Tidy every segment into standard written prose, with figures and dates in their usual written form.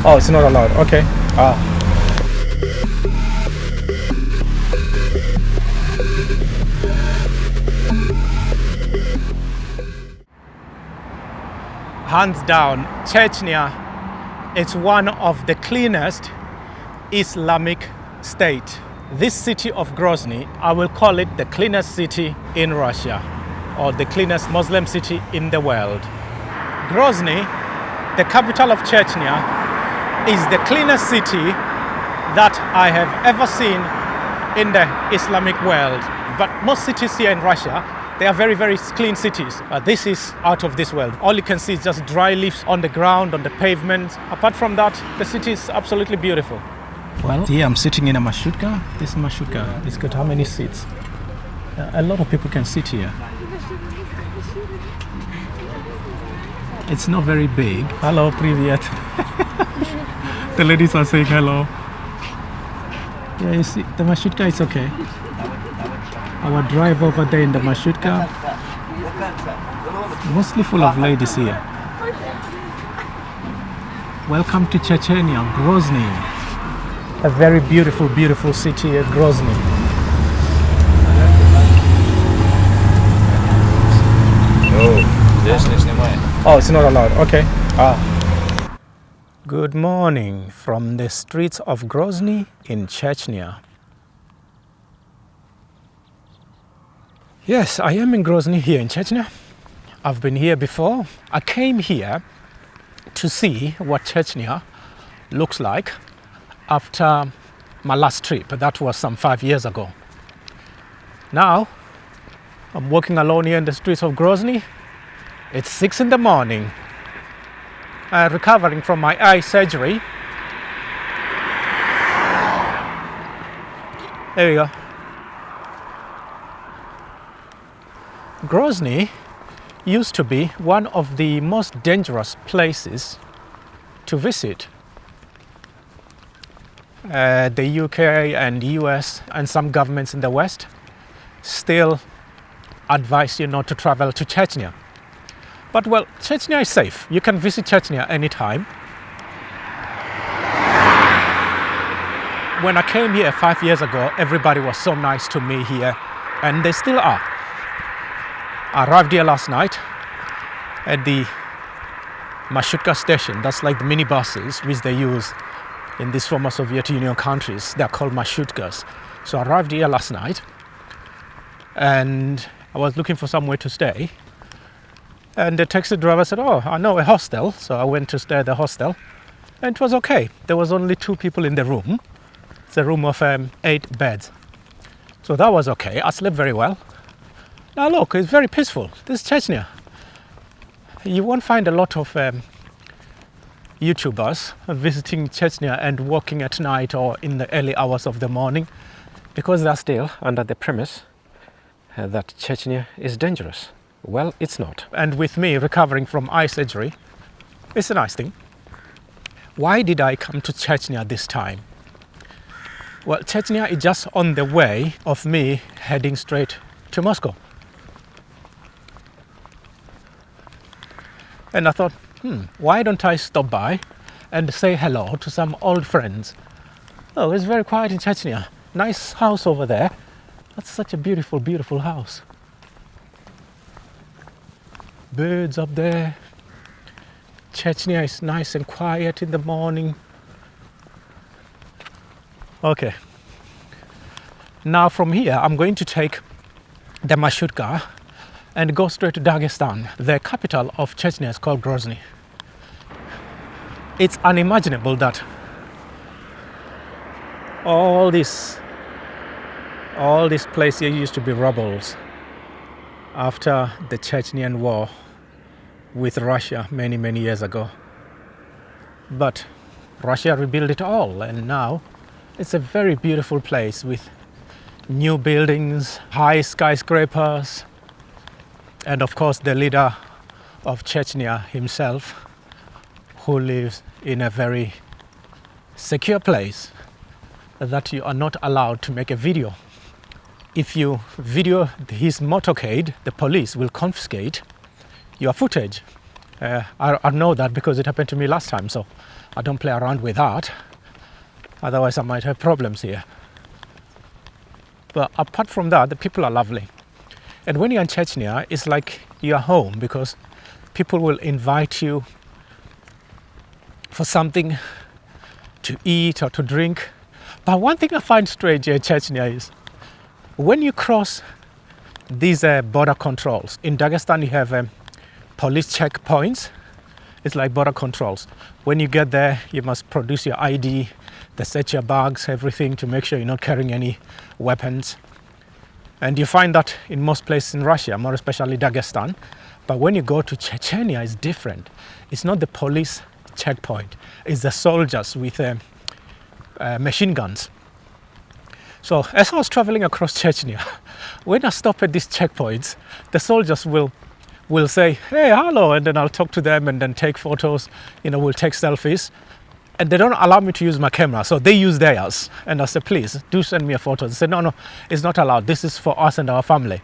Oh, it's not allowed. Okay. Hands down, Chechnya is one of the cleanest Islamic state. This city of Grozny, I will call it the cleanest city in Russia, or the cleanest Muslim city in the world. Grozny, the capital of Chechnya, is the cleanest city that I have ever seen in the Islamic world. But most cities here in Russia, they are very, very clean cities. This is out of this world. All you can see is just dry leaves on the ground, on the pavement. Apart from that, the city is absolutely beautiful. Well, here I'm sitting in a marshrutka. This marshrutka, it's got how many seats? A lot of people can sit here. It's not very big. Hello, привет. The ladies are saying hello. Yeah, you see, the marshrutka is okay. Our drive over there in the marshrutka, mostly full of ladies here. Welcome to Chechnya, Grozny. A very beautiful, beautiful city, Grozny. Oh, it's not allowed. Okay. Good morning from the streets of Grozny in Chechnya. Yes, I am in Grozny here in Chechnya. I've been here before. I came here to see what Chechnya looks like after my last trip. That was some 5 years ago. Now, I'm walking alone here in the streets of Grozny. It's 6 in the morning. I'm recovering from my eye surgery. There we go. Grozny used to be one of the most dangerous places to visit. The UK and US and some governments in the West still advise you not to travel to Chechnya. But well, Chechnya is safe. You can visit Chechnya anytime. When I came here 5 years ago, everybody was so nice to me here, and they still are. I arrived here last night at the marshrutka station. That's like the minibuses which they use in these former Soviet Union countries. They're called marshrutkas. So I arrived here last night and I was looking for somewhere to stay. And the taxi driver said, oh, I know a hostel. So I went to stay at the hostel and it was okay. There was only 2 people in the room. It's a room of 8 beds. So that was okay. I slept very well. Now look, it's very peaceful. This is Chechnya. You won't find a lot of YouTubers visiting Chechnya and walking at night or in the early hours of the morning because they're still under the premise that Chechnya is dangerous. Well, it's not. And with me recovering from eye surgery, it's a nice thing. Why did I come to Chechnya this time? Well, Chechnya is just on the way of me heading straight to Moscow. And I thought, why don't I stop by and say hello to some old friends? Oh, it's very quiet in Chechnya. Nice house over there. That's such a beautiful, beautiful house. Birds up there. Chechnya is nice and quiet in the morning. Okay. Now from here, I'm going to take the marshrutka and go straight to Dagestan. The capital of Chechnya is called Grozny. It's unimaginable that all this place here used to be rubbles after the Chechnyan war with Russia many, many years ago. But Russia rebuilt it all, and now it's a very beautiful place with new buildings, high skyscrapers, and of course the leader of Chechnya himself, who lives in a very secure place that you are not allowed to make a video. If you video his motorcade, the police will confiscate your footage. I know that because it happened to me last time, so I don't play around with that. Otherwise, I might have problems here. But apart from that, the people are lovely. And when you're in Chechnya, it's like you're home because people will invite you for something to eat or to drink. But one thing I find strange in Chechnya is when you cross these border controls, in Dagestan you have police checkpoints. It's like border controls. When you get there, you must produce your ID, they search your bags, everything to make sure you're not carrying any weapons. And you find that in most places in Russia, more especially Dagestan. But when you go to Chechnya, it's different. It's not the police checkpoint, it's the soldiers with machine guns. So as I was traveling across Chechnya, when I stop at these checkpoints, the soldiers will say, hey, hello, and then I'll talk to them and then take photos, we'll take selfies. And they don't allow me to use my camera, so they use theirs. And I said, please, do send me a photo. They said, no, it's not allowed. This is for us and our family.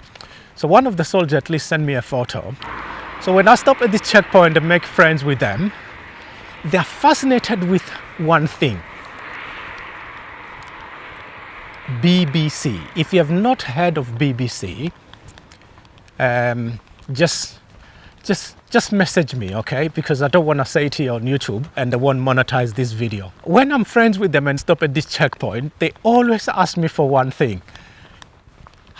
So one of the soldiers at least sent me a photo. So when I stop at this checkpoint and make friends with them, they're fascinated with one thing. BBC. If you have not heard of BBC, just message me, okay? Because I don't want to say it here on YouTube and they won't monetize this video. When I'm friends with them and stop at this checkpoint, they always ask me for one thing.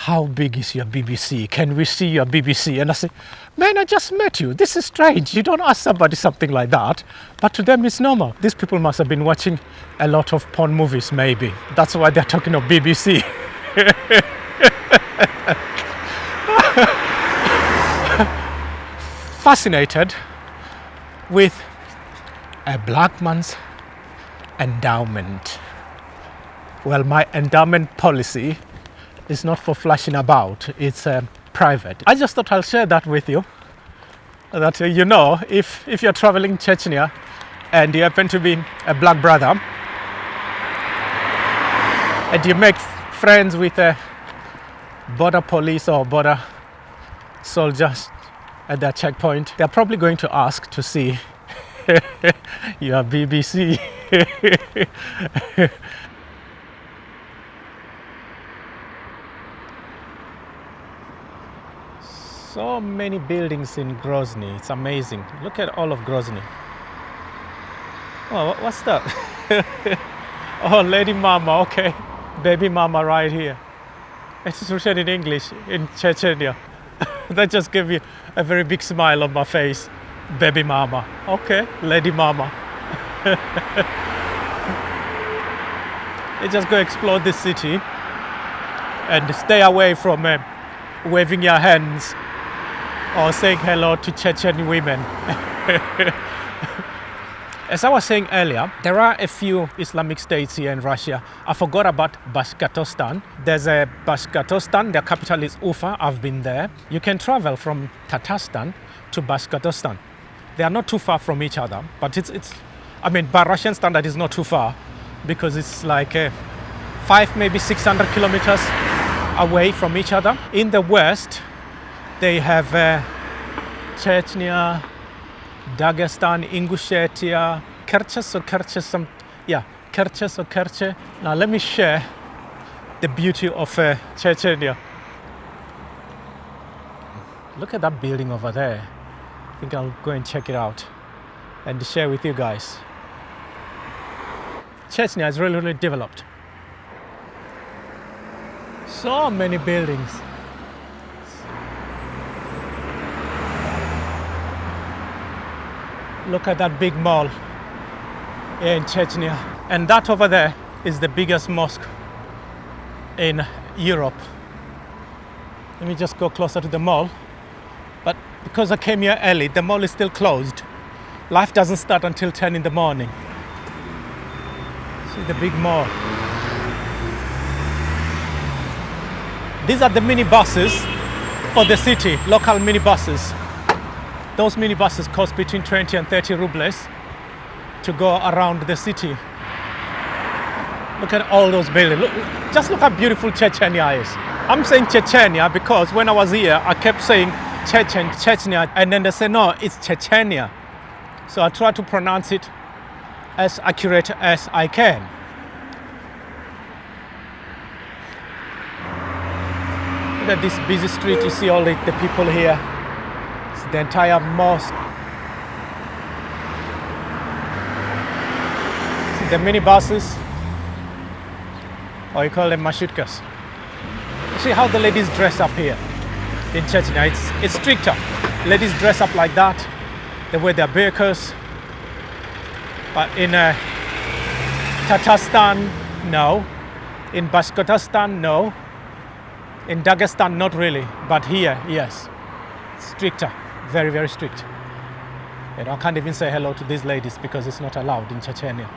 How big is your BBC? Can we see your BBC? And I say, man, I just met you. This is strange. You don't ask somebody something like that. But to them, it's normal. These people must have been watching a lot of porn movies, maybe. That's why they're talking of BBC. Fascinated with a black man's endowment. Well, my endowment policy is not for flashing about, it's private. I just thought I'll share that with you, that if you're traveling Chechnya and you happen to be a black brother and you make friends with a border police or border soldiers at that checkpoint, they're probably going to ask to see your BBC. So many buildings in Grozny, it's amazing. Look at all of Grozny. Oh, what's that? Oh, lady mama, okay. Baby mama right here. It's written in English, in Chechnya. That just gave me a very big smile on my face. Baby mama, okay, lady mama. You just go explore this city and stay away from waving your hands or saying hello to Chechen women. As I was saying earlier, there are a few Islamic states here in Russia. I forgot about Bashkortostan. There's a Bashkortostan, their capital is Ufa, I've been there. You can travel from Tatarstan to Bashkortostan. They are not too far from each other, but by Russian standard it's not too far because it's like 5, maybe 600 kilometers away from each other. In the west, they have Chechnya, Dagestan, Ingushetia, Kerches or Kerche. Now let me share the beauty of Chechnya. Look at that building over there. I think I'll go and check it out and share with you guys. Chechnya is really, really developed. So many buildings. Look at that big mall here in Chechnya. And that over there is the biggest mosque in Europe. Let me just go closer to the mall. But because I came here early, the mall is still closed. Life doesn't start until 10 in the morning. See the big mall. These are the minibuses for the city, local minibuses. Those minibuses cost between 20 and 30 rubles to go around the city. Look at all those buildings. Just look how beautiful Chechnya is. I'm saying Chechnya because when I was here, I kept saying Chechnya, and then they say no, it's Chechnya. So I try to pronounce it as accurate as I can. Look at this busy street, you see all the people here. It's the entire mosque. See the minibuses, or you call them marshutkas. You see how the ladies dress up here in Chechnya. It's stricter. Ladies dress up like that. They wear their burqas. But in Tatarstan, no. In Bashkortostan, no. In Dagestan, not really. But here, yes. Stricter. Very, very strict. You know, I can't even say hello to these ladies because it's not allowed in Chechnya.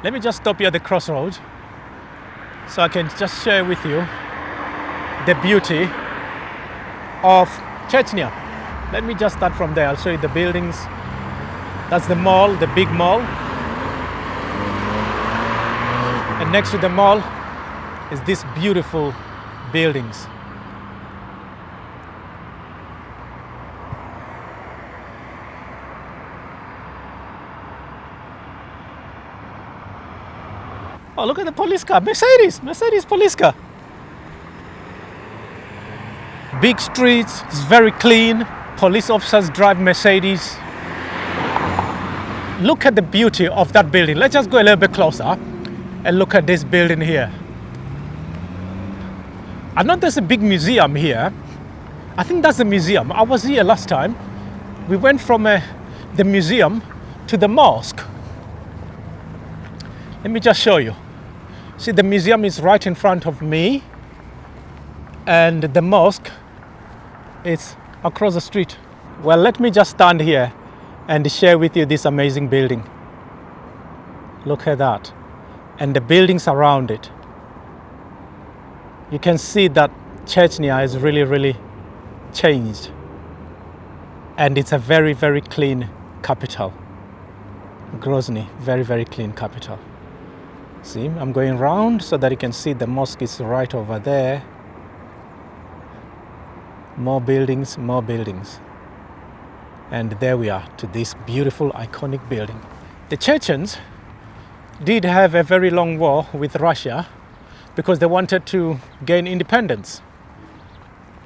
Let me just stop here at the crossroads so I can just share with you the beauty of Chechnya. Let me just start from there. I'll show you the buildings. That's the mall, the big mall. And next to the mall is these beautiful buildings. Oh, look at the police car, Mercedes police car. Big streets, it's very clean. Police officers drive Mercedes. Look at the beauty of that building. Let's just go a little bit closer and look at this building here. I know there's a big museum here. I think that's the museum. I was here last time. We went from the museum to the mosque. Let me just show you. See, the museum is right in front of me, and the mosque is across the street. Well, let me just stand here and share with you this amazing building. Look at that. And the buildings around it. You can see that Chechnya is really, really changed. And it's a very, very clean capital. Grozny, very, very clean capital. See, I'm going round so that you can see the mosque is right over there. More buildings, more buildings. And there we are to this beautiful, iconic building. The Chechens did have a very long war with Russia because they wanted to gain independence,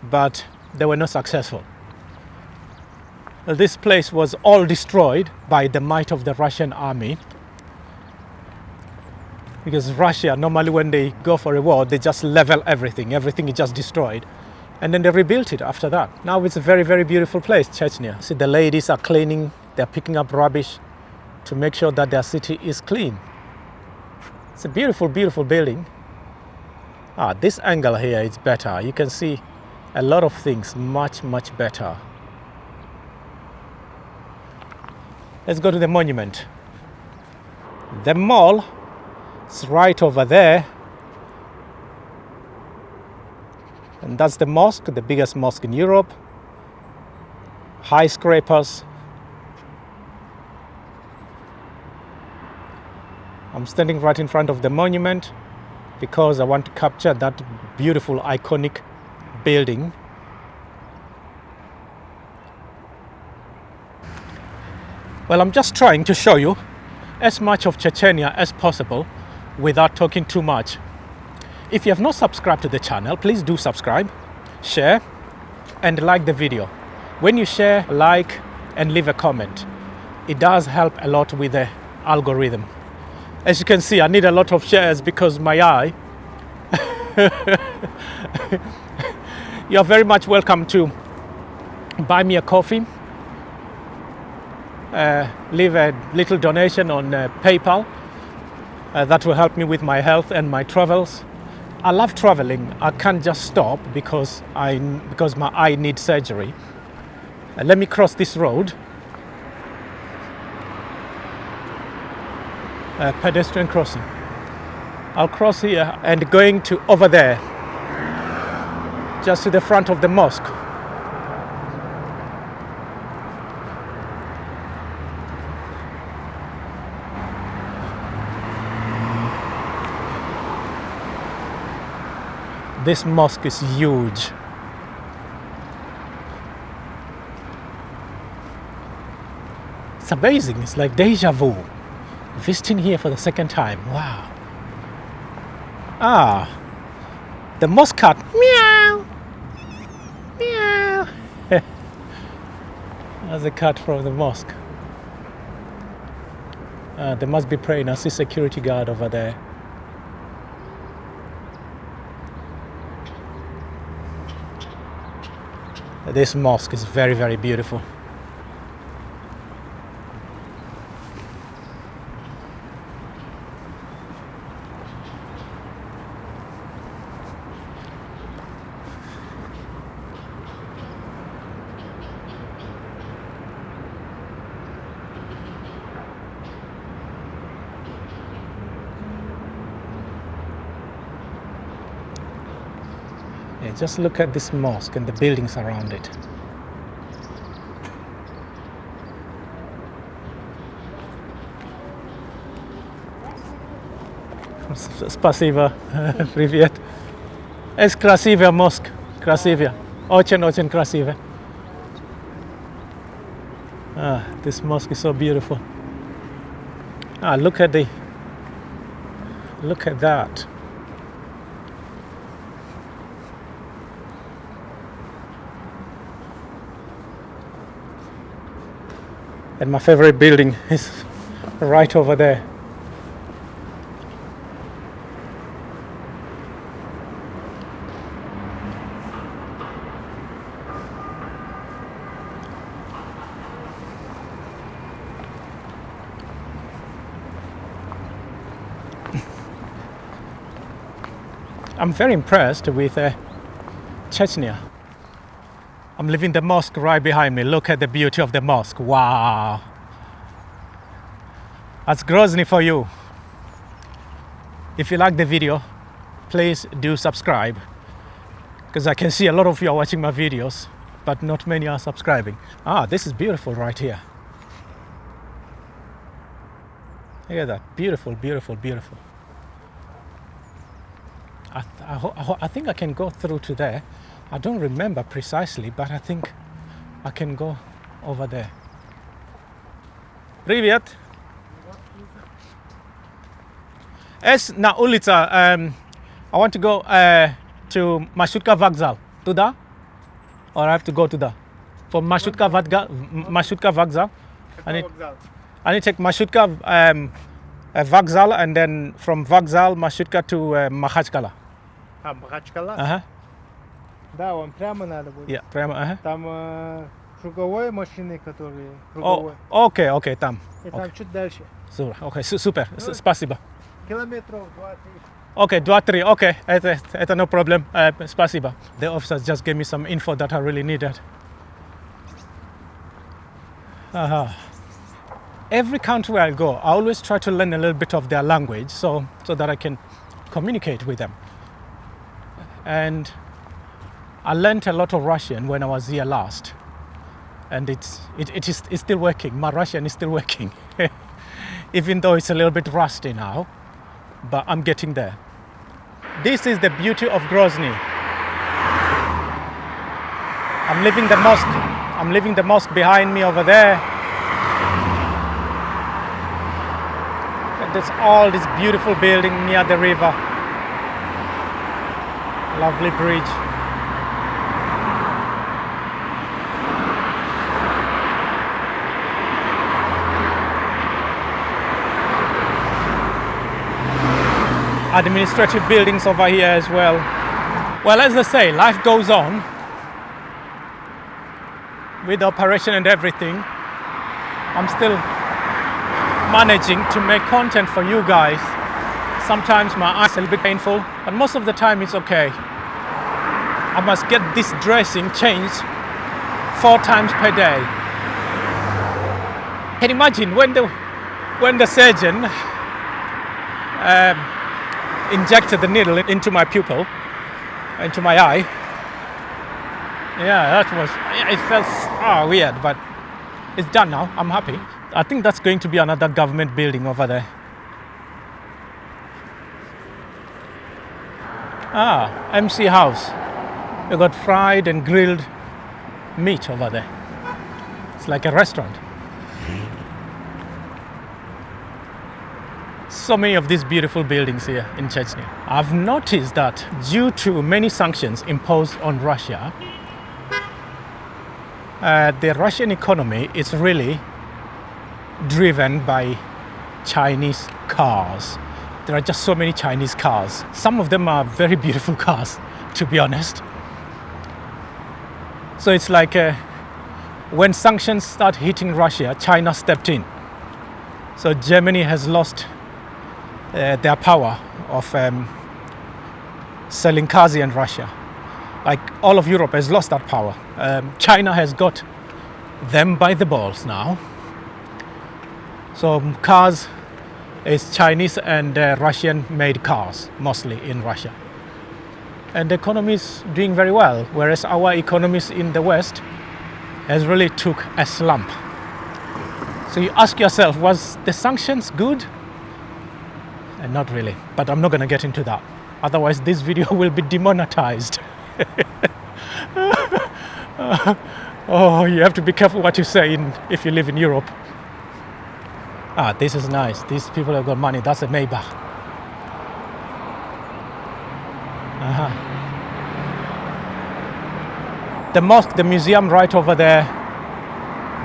but they were not successful. This place was all destroyed by the might of the Russian army, because Russia, normally when they go for a war, they just level everything. Everything is just destroyed. And then they rebuilt it after that. Now it's a very, very beautiful place, Chechnya. See, the ladies are cleaning, they're picking up rubbish to make sure that their city is clean. It's a beautiful, beautiful building. This angle here is better. You can see a lot of things much, much better. Let's go to the monument. The mall is right over there. And that's the mosque, the biggest mosque in Europe. High scrapers. I'm standing right in front of the monument because I want to capture that beautiful, iconic building. Well, I'm just trying to show you as much of Chechnya as possible without talking too much. If you have not subscribed to the channel, please do subscribe, share, and like the video. When you share, like, and leave a comment, it does help a lot with the algorithm. As you can see, I need a lot of shares because my eye. You're very much welcome to buy me a coffee. Leave a little donation on PayPal. That will help me with my health and my travels. I love traveling. I can't just stop because my eye needs surgery. Let me cross this road. Pedestrian crossing. I'll cross here and going to over there, just to the front of the mosque. This mosque is huge. It's amazing. It's like deja vu. Visiting here for the second time. Wow. The mosque cat. Meow. Meow. That's a cat from the mosque. They must be praying. I see security guard over there. This mosque is very, very beautiful. Yeah, just look at this mosque and the buildings around it. Спасибо. Привет. Es красивая mosque. Красивая. Очень красивая. This mosque is so beautiful. Look at that. And my favorite building is right over there. I'm very impressed with Chechnya. I'm leaving the mosque right behind me. Look at the beauty of the mosque. Wow. That's Grozny for you. If you like the video, please do subscribe. Because I can see a lot of you are watching my videos, but not many are subscribing. This is beautiful right here. Look at that. Beautiful, beautiful, beautiful. I think I can go through to there. I don't remember precisely, but I think I can go over there. Привет. Es na ulica. I want to go to Mashutka Vokzal. Туда? Or I have to go to the from Mashutka Vokzal. I need to take Mashutka Vokzal, and then from Vokzal Mashutka to Makhachkala. Махачкала? Да, вам прямо надо будет. Yeah, прямо, Там круговой машины, которые круговой. Okay, там. И там чуть дальше. Okay, супер, спасибо. Километров 2-3. Okay, 2-3, okay, это no problem, спасибо. The officers just gave me some info that I really needed. Every country I go, I always try to learn a little bit of their language so that I can communicate with them. And I learned a lot of Russian when I was here last, and it's still working. My Russian is still working, even though it's a little bit rusty now, but I'm getting there. This is the beauty of Grozny. I'm leaving the mosque behind me over there. And there's all this beautiful building near the river. Lovely bridge. Administrative buildings over here as well. Well, as they say, life goes on with the operation and everything. I'm still managing to make content for you guys. Sometimes my eyes are a little bit painful, but most of the time it's okay. I must get this dressing changed 4 times per day. Can you imagine when the surgeon injected the needle into my pupil, into my eye? Yeah, it felt weird, but it's done now. I'm happy. I think that's going to be another government building over there. MC House. They got fried and grilled meat over there. It's like a restaurant. so many of these beautiful buildings here in Chechnya. I've noticed that due to many sanctions imposed on Russia, the Russian economy is really driven by Chinese cars. There are just so many Chinese cars. Some of them are very beautiful cars, to be honest. So it's like when sanctions start hitting Russia, China stepped in. So Germany has lost their power of selling cars in Russia. Like all of Europe has lost that power. China has got them by the balls now. So cars is Chinese and Russian made cars, mostly in Russia. And the economy is doing very well, whereas our economies in the West has really took a slump. So you ask yourself, was the sanctions good? And not really, but I'm not going to get into that. Otherwise, this video will be demonetized. Oh, you have to be careful what you say if you live in Europe. Ah, this is nice. These people have got money. That's a Maybach. The mosque, the museum right over there.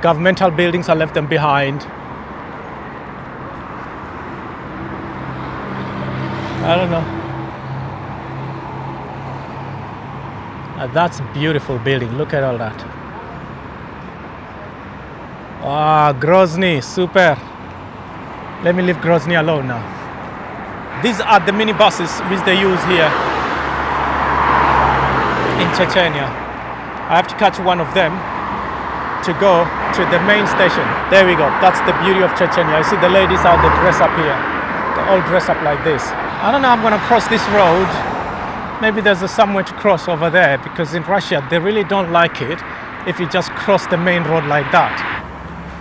Governmental buildings, I left them behind. I don't know. That's a beautiful building. Look at all that. Ah, Grozny, super. Let me leave Grozny alone now. These are the minibuses which they use here in Chechnya. I have to catch one of them to go to the main station. There we go. That's the beauty of Chechnya. You see the ladies are the dress up here. They all dress up like this. I don't know how I'm going to cross this road. Maybe there's somewhere to cross over there, because in Russia they really don't like it if you just cross the main road like that.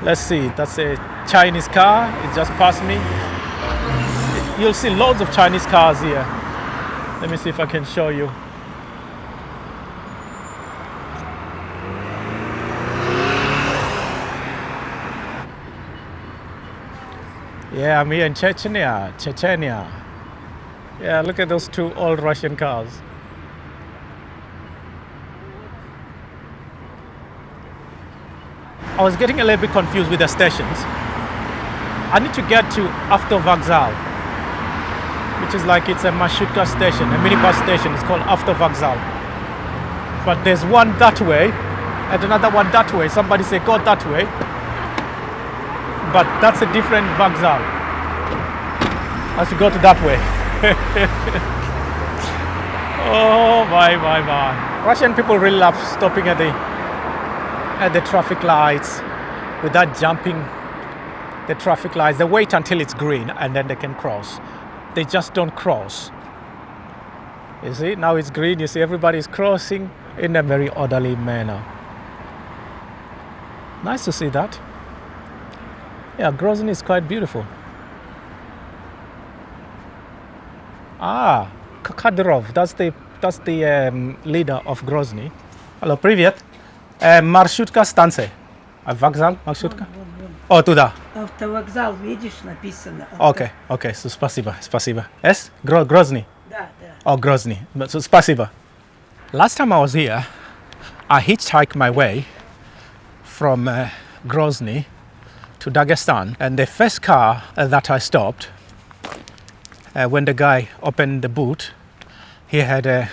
Let's see. That's a Chinese car. It just passed me. You'll see loads of Chinese cars here. Let me see if I can show you. Yeah, I'm here in Chechnya. Yeah, look at those two old Russian cars. I was getting a little bit confused with the stations. I need to get to Avtovokzal, which is like it's a Marshutka station, a minibus station. It's called Avtovokzal. But there's one that way and another one that way. Somebody say go that way. But that's a different Vokzal. I have to go to that way. Oh my. Russian people really love stopping at the traffic lights without jumping the traffic lights. They wait until it's green and then they can cross. They just don't cross. You see, now it's green. You see everybody's crossing in a very orderly manner. Nice to see that. Yeah, Grozny is quite beautiful. Ah, Kadyrov, that's the leader of Grozny. Hello, привет. Маршрутка станция. Вокзал, маршрутка? О, туда. Автовокзал, видишь, написано. Окей, спасибо. Yes? Grozny? Да. Oh, Grozny. So, спасибо. Last time I was here, I hitchhiked my way from Grozny to Dagestan, and the first car that I stopped, when the guy opened the boot, he had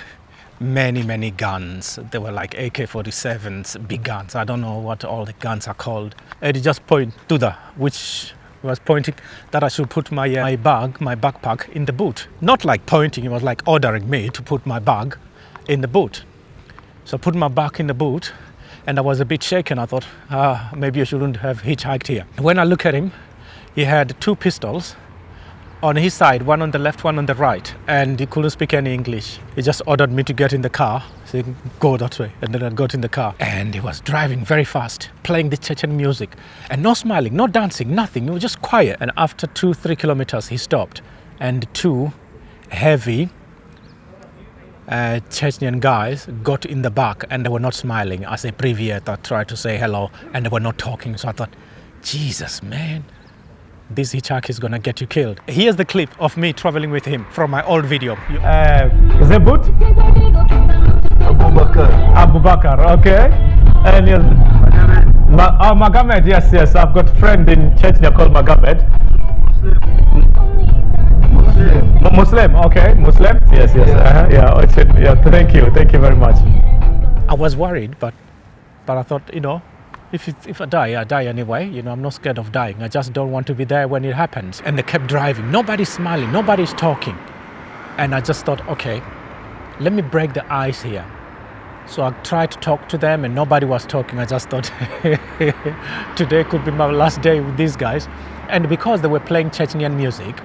many guns. They were like AK-47s, big guns. I don't know what all the guns are called. And he just pointed to which was pointing that I should put my backpack in the boot. Not like pointing, he was like ordering me to put my bag in the boot. So I put my bag in the boot, and I was a bit shaken. I thought, maybe I shouldn't have hitchhiked here. When I look at him, he had two pistols on his side, one on the left, one on the right, and he couldn't speak any English. He just ordered me to get in the car, saying, go that way, and then I got in the car. And he was driving very fast, playing the Chechen music, and no smiling, no dancing, nothing. He was just quiet. And after 2-3 kilometers, he stopped, and two heavy Chechnyan guys got in the back, and they were not smiling. As a privyet, I tried to say hello, and they were not talking. So I thought, Jesus, man, this hitchhiker is gonna get you killed. Here's the clip of me traveling with him from my old video. Is it boot? Abu Bakr, okay. And yes, Magomed, yes. I've got a friend in Chechnya called Magomed. Muslim, okay, Muslim. Yes. Yeah. Thank you very much. I was worried, but I thought, if I die anyway. I'm not scared of dying. I just don't want to be there when it happens. And they kept driving. Nobody's smiling. Nobody's talking. And I just thought, okay, let me break the ice here. So I tried to talk to them and nobody was talking. I just thought today could be my last day with these guys. And because they were playing Chechnyan music,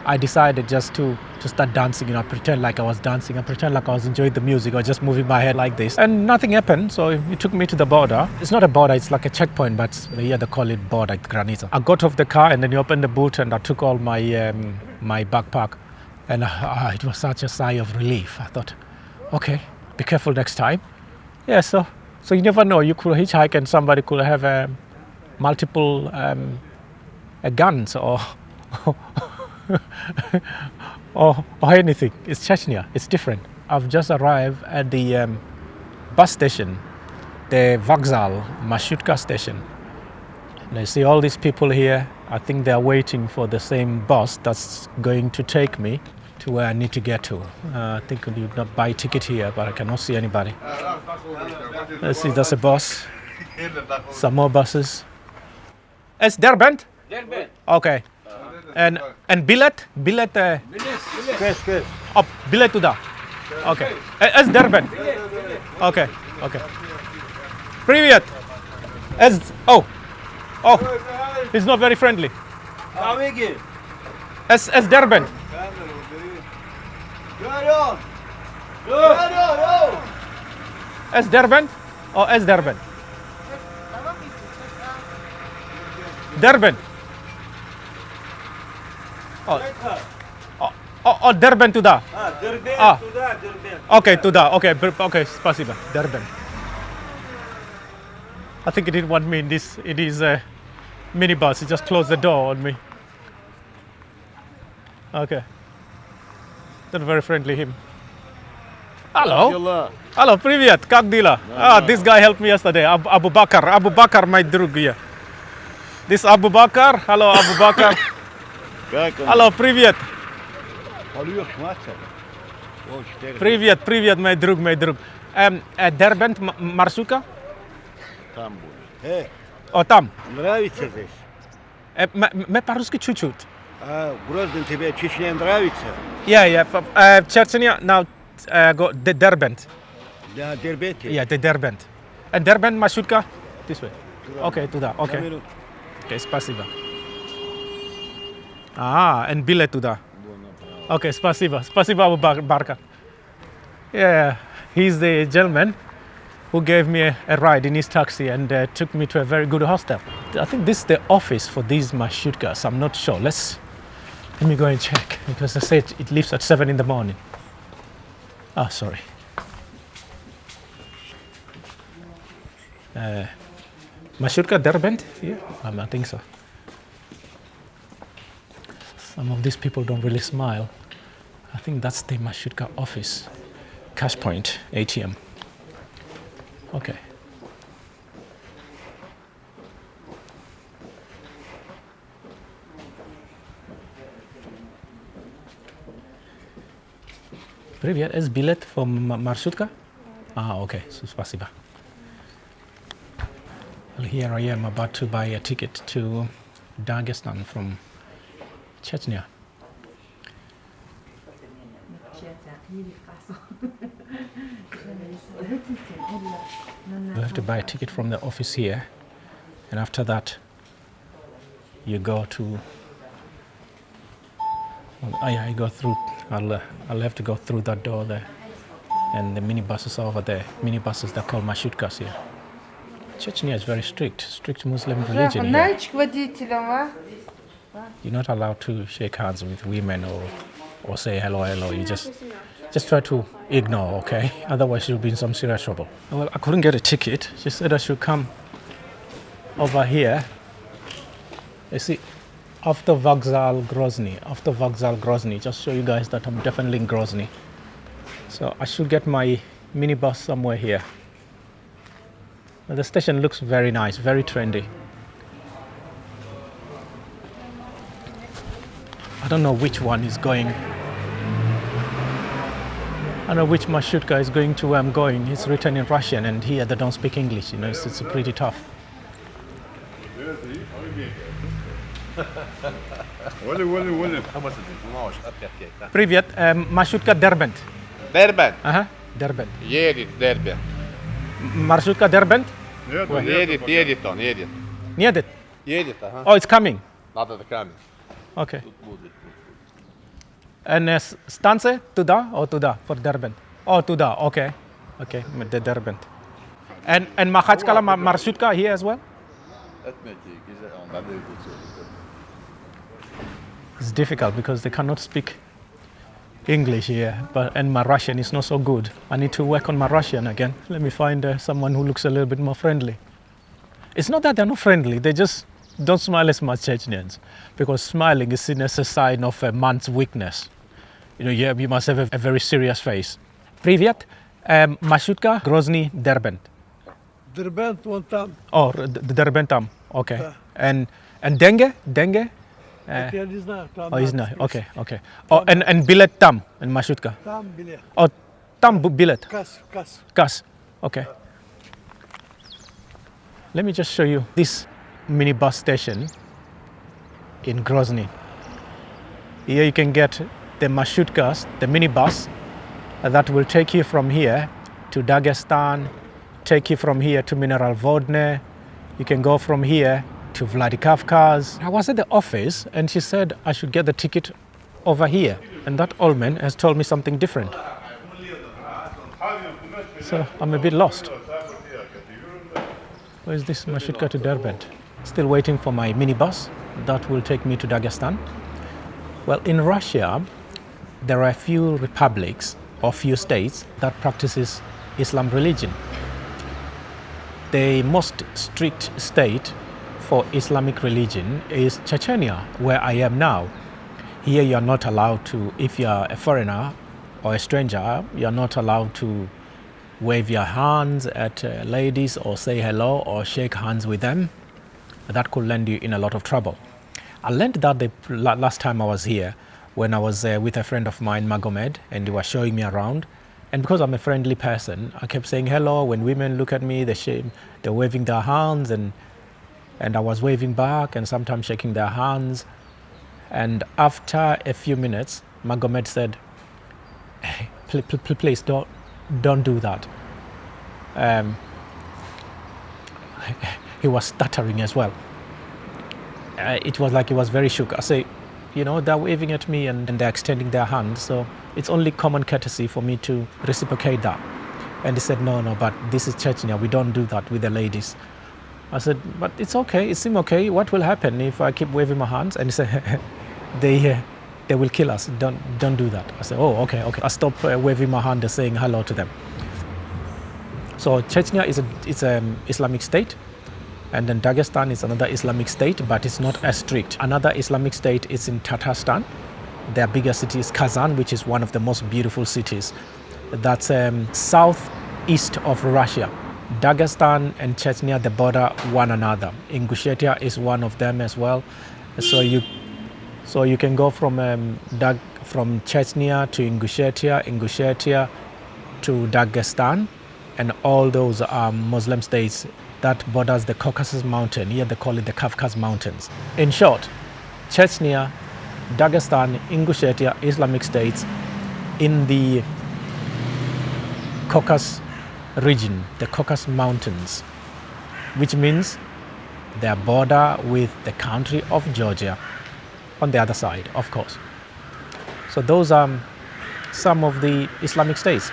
I decided just to start dancing, pretend like I was dancing and pretend like I was enjoying the music or just moving my head like this. And nothing happened, so it took me to the border. It's not a border, it's like a checkpoint, but here they call it border, Granica. I got off the car and then you opened the boot and I took all my my backpack. And it was such a sigh of relief. I thought, okay, be careful next time. Yeah, so you never know. You could hitchhike and somebody could have multiple guns or or anything. It's Chechnya. It's different. I've just arrived at the bus station, the Vokzal Marshrutka station. And I see all these people here. I think they're waiting for the same bus that's going to take me to where I need to get to. I think you did not buy a ticket here, but I cannot see anybody. Let's see, there's a bus. Some more buses. It's Derbent? Derbent. Okay. And billet? Billet? Kes. Oh, billet to that. Okay. It's Derbent. Okay. Привет. Oh, he's not very friendly. It's Derbent. Es Derbent or es Derbent? Derbent. Oh, Derbent туда. Okay, туда. Okay, спасибо. Derbent. I think he didn't want me in this. It is a minibus. He just closed the door on me. Okay. Not very friendly him. Hello, привет, как дела? This guy helped me yesterday, Abu Bakr, my друг here. This Abu Bakr, hello Abu Bakr. Hello, привет. Привет, мой друг. Дербент, маршрутка? Там будет. О, там. Нравится здесь? Мы по-русски чуть-чуть. Grozny, тебе Чечня нравится? Yeah. Chechnya now go the Derbent. Да, Дербент. Yeah, the Derbent. And Derbent, маршрутка? This way. Okay, туда. Okay. Okay, спасибо. And билет туда. Okay, спасибо. Спасибо, Abu Bakr. Yeah, he's the gentleman who gave me a ride in his taxi and took me to a very good hostel. I think this is the office for these marshutkas. I'm not sure. Let me go and check because they said it leaves at 7 in the morning. Sorry. Marshrutka Derbent? Yeah, I think so. Some of these people don't really smile. I think that's the marshrutka office. Cash point, ATM. Okay. Привет, есть билет for маршрутка? Okay, so спасибо. Well, here I am about to buy a ticket to Dagestan from Chechnya. You have to buy a ticket from the office here, and after that you go to I go through. I'll have to go through that door there, and the minibuses are over there. Minibuses that are called marshutkas here. Chechnya is very strict Muslim religion here. You're not allowed to shake hands with women or say hello. You just try to ignore, okay? Otherwise you'll be in some serious trouble. Well, I couldn't get a ticket. She said I should come over here. You see, After Vokzal Grozny, just show you guys that I'm definitely in Grozny. So I should get my minibus somewhere here. Well, the station looks very nice, very trendy. I don't know which one is going. I don't know which marshrutka is going to where I'm going. It's written in Russian, and here they don't speak English, you know, it's pretty tough. Привет, маршрутка Дербент. Дербент. Ага, Дербент. Едет Дербент. Маршрутка Дербент? Едет он, едет. Едет? Едет, ага. Oh, it's coming. Надо камень. Okay. And станция туда or туда for Derbent? Oh, туда, okay. Okay, the Derbent. And Makhachkala marshrutka here as well? It's difficult because they cannot speak English here, and my Russian is not so good. I need to work on my Russian again. Let me find someone who looks a little bit more friendly. It's not that they're not friendly, they just don't smile as much, Chechnyans, because smiling is seen as a sign of a man's weakness. You know, you must have a very serious face. Привет, маршрутка Grozny, Derbent. Derbent вон там. Oh, Derbent там, okay. And Denge? Я не знаю. Oh, he's not. Okay. Oh, and bilet tam and marshrutka. Там билет. Oh, tam bilet. Касс. Okay. Let me just show you this minibus station in Grozny. Here you can get the marshrutkas, the minibus that will take you from here to Dagestan, take you from here to Mineral Vodne. You can go from here to Vladikavkaz. I was at the office and she said I should get the ticket over here, and that old man has told me something different. So I'm a bit lost. Where is this marshrutka to Derbent? Still waiting for my minibus that will take me to Dagestan. Well, in Russia, there are a few republics or few states that practices Islam religion. The most strict state for Islamic religion is Chechnya, where I am now. Here you are not allowed to, if you are a foreigner or a stranger, you are not allowed to wave your hands at ladies or say hello or shake hands with them. That could land you in a lot of trouble. I learned that the last time I was here, when I was with a friend of mine, Magomed, and he was showing me around. And because I'm a friendly person, I kept saying hello. When women look at me, they're waving their hands, and I was waving back and sometimes shaking their hands. And after a few minutes, Magomed said, hey, please don't do that. He was stuttering as well. It was like he was very shook. I say, you know, they're waving at me and they're extending their hands, so it's only common courtesy for me to reciprocate that. And he said, no, but this is Chechnya, we don't do that with the ladies. I said, but it's okay, it seems okay. What will happen if I keep waving my hands? And he said, they will kill us. Don't do that. I said, oh, okay. I stopped waving my hand and saying hello to them. So Chechnya is an Islamic state, and then Dagestan is another Islamic state, but it's not as strict. Another Islamic state is in Tatarstan. Their biggest city is Kazan, which is one of the most beautiful cities. That's southeast of Russia. Dagestan and Chechnya, they border one another. Ingushetia is one of them as well. So you can go from Chechnya to Ingushetia to Dagestan, and all those are Muslim states that borders the Caucasus Mountain. Here they call it the Kafkas Mountains. In short, Chechnya, Dagestan, Ingushetia, Islamic states in the Caucasus region, the Caucasus Mountains, which means they border with the country of Georgia on the other side, of course. So those are some of the Islamic states.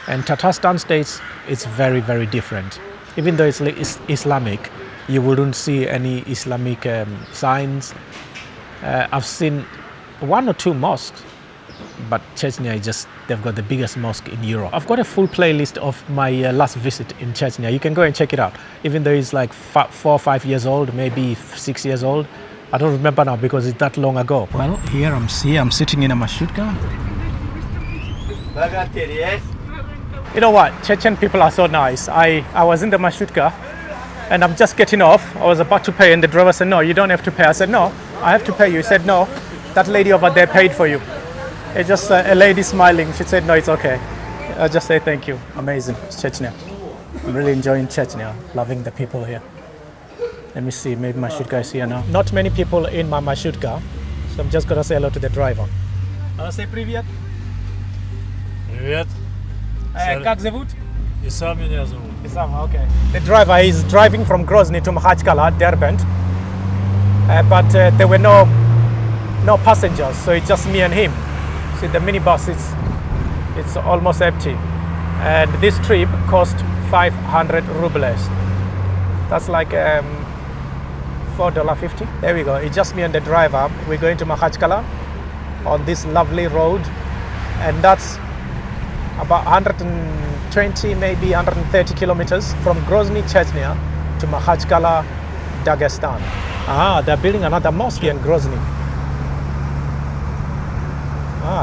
And Tatarstan states, it's very, very different. Even though it's Islamic, you wouldn't see any Islamic signs. I've seen one or two mosques, but Chechnya is just, they've got the biggest mosque in Europe. I've got a full playlist of my last visit in Chechnya. You can go and check it out. Even though it's like 4 or 5 years old, maybe 6 years old, I don't remember now because it's that long ago. Well, here I'm sitting in a marshrutka. You know what? Chechen people are so nice. I was in the marshrutka and I'm just getting off. I was about to pay and the driver said, no, you don't have to pay. I said, no, I have to pay you. He said, no, that lady over there paid for you. It's just a lady smiling. She said, no, it's okay. I'll just say thank you. Amazing. It's Chechnya. I'm really enjoying Chechnya, loving the people here. Let me see, maybe my marshrutka is here now. Not many people in my marshrutka, so I'm just gonna say hello to the driver. Say привет. Привет. Как зовут? Исам меня зовут. Isam, okay. The driver is driving from Grozny to Makhachkala, Derbent, but there were no passengers, so it's just me and him. See, the minibus it's almost empty, and this trip cost 500 rubles. That's like $4.50. There we go. It's just me and the driver. We're going to Makhachkala on this lovely road, and that's about 120, maybe 130 kilometers from Grozny, Chechnya to Makhachkala, Dagestan. They're building another mosque in Grozny.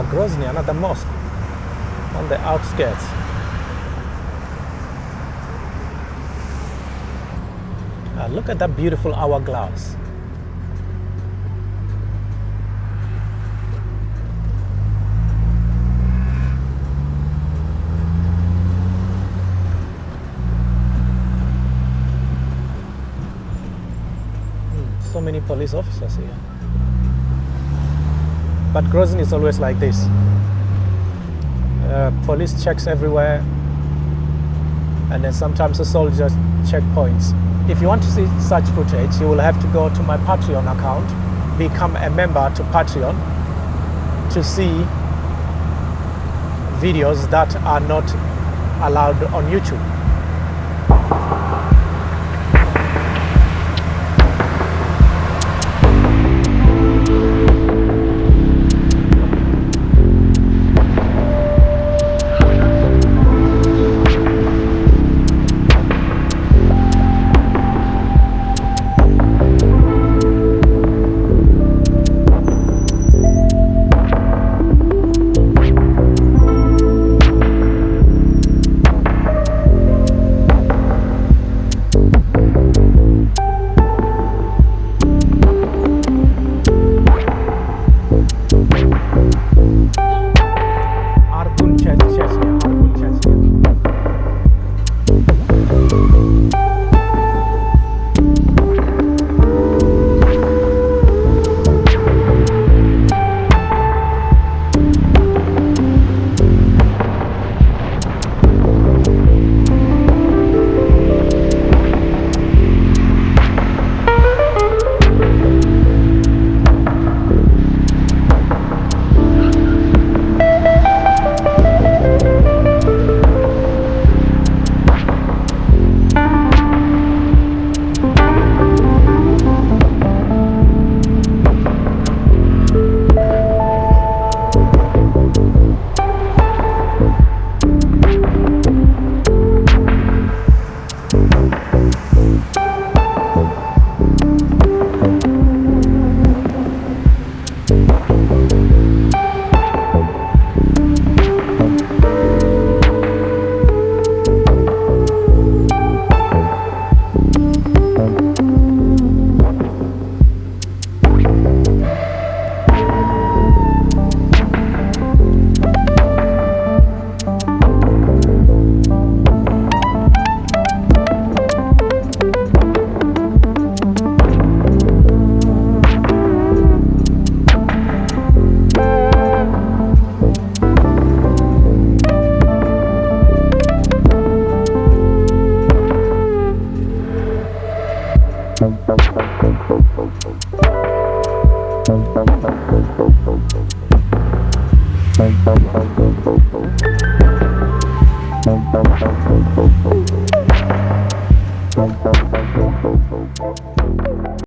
Grozny, another mosque on the outskirts. Look at that beautiful hourglass. So many police officers here. But Grozny is always like this. Police checks everywhere, and then sometimes the soldiers checkpoints. If you want to see such footage, you will have to go to my Patreon account, become a member to Patreon to see videos that are not allowed on YouTube.